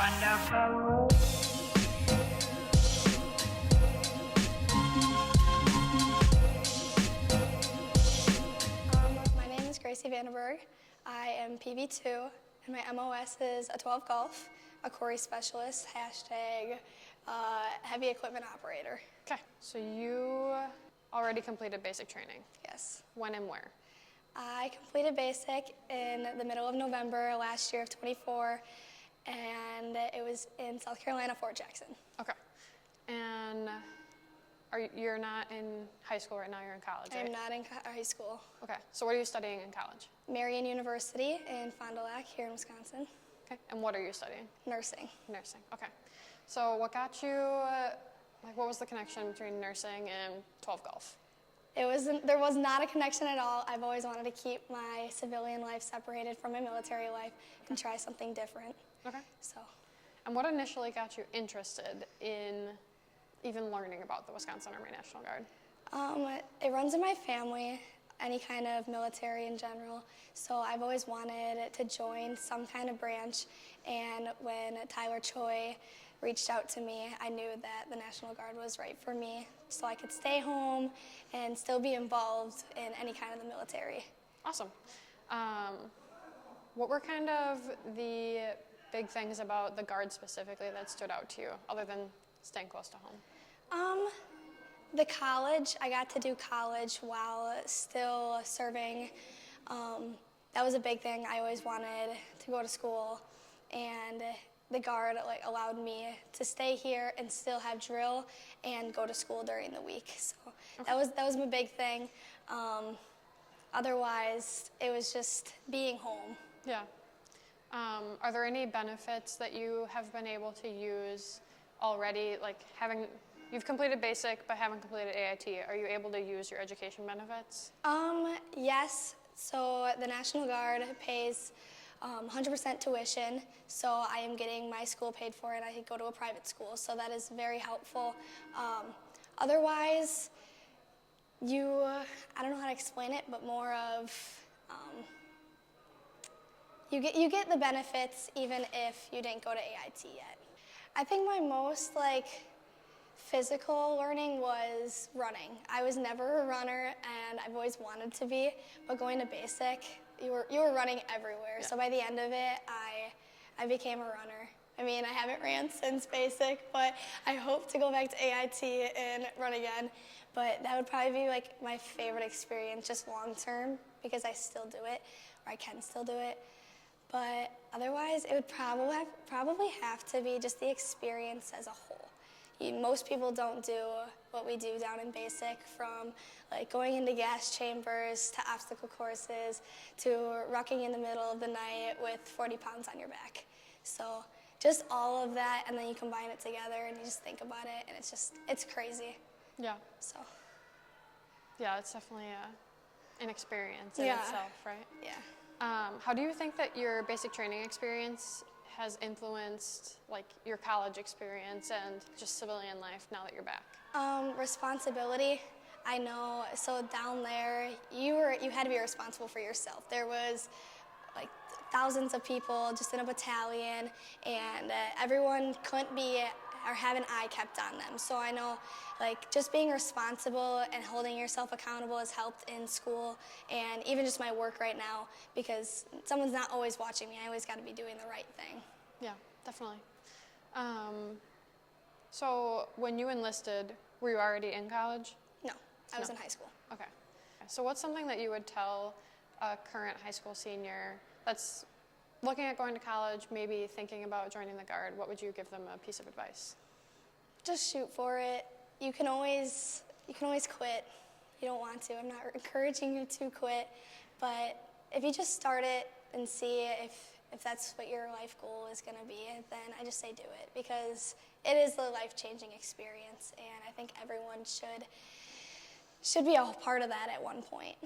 wonderful. My name is Graycie VandeBerg. I am PV2, and my MOS is a 12 golf, a Corey specialist, hashtag heavy equipment operator. Okay, so you already completed basic training. Yes. When and where? I completed basic in the middle of November last year of 24, and it was in South Carolina, Fort Jackson. Okay, and you're not in high school right now, you're in college, I right? am not in high school. Okay, so what are you studying in college? Marian University in Fond du Lac here in Wisconsin. Okay, and what are you studying? Nursing. Nursing, okay. So what got you, what was the connection between nursing and 12 golf? There was not a connection at all. I've always wanted to keep my civilian life separated from my military life and try something different. Okay. So. And what initially got you interested in even learning about the Wisconsin Army National Guard? It runs in my family, any kind of military in general. So I've always wanted to join some kind of branch. And when Tyler Choi reached out to me, I knew that the National Guard was right for me, so I could stay home and still be involved in any kind of the military. Awesome. What were kind of the big things about the Guard specifically that stood out to you, other than staying close to home? The college, I got to do college while still serving. That was a big thing. I always wanted to go to school, and the Guard allowed me to stay here and still have drill and go to school during the week. So okay. that was my big thing. Otherwise, it was just being home. Yeah. Are there any benefits that you have been able to use already, like you've completed basic but haven't completed AIT? Are you able to use your education benefits? Yes. So the National Guard pays 100% tuition, so I am getting my school paid for and I could go to a private school, so that is very helpful. Otherwise, I don't know how to explain it, but more of, you get the benefits even if you didn't go to AIT yet. I think my most physical learning was running. I was never a runner and I've always wanted to be, but going to basic, you were running everywhere. Yeah. So by the end of it, I became a runner. I mean, I haven't ran since basic, but I hope to go back to AIT and run again. But that would probably be my favorite experience, just long term, because I still do it, or I can still do it. But otherwise, it would probably have to be just the experience as a whole. Most people don't do what we do down in basic, from going into gas chambers to obstacle courses to rucking in the middle of the night with 40 pounds on your back. So just all of that, and then you combine it together and you just think about it, and it's crazy. Yeah. So. Yeah, it's definitely an experience in itself, right? Yeah. How do you think that your basic training experience has influenced your college experience and just civilian life now that you're back? Responsibility. I know. So down there, you had to be responsible for yourself. There was thousands of people just in a battalion, and everyone couldn't be or have an eye kept on them. So I know just being responsible and holding yourself accountable has helped in school, and even just my work right now, because someone's not always watching me. I always got to be doing the right thing. Yeah, definitely. So when you enlisted, were you already in college? No, I was in high school. Okay. So what's something that you would tell a current high school senior that's looking at going to college, maybe thinking about joining the Guard? What would you give them a piece of advice? Just shoot for it. You can always quit. You don't want to. I'm not encouraging you to quit, but if you just start it and see if that's what your life goal is going to be, then I just say do it, because it is a life-changing experience, and I think everyone should be a part of that at one point.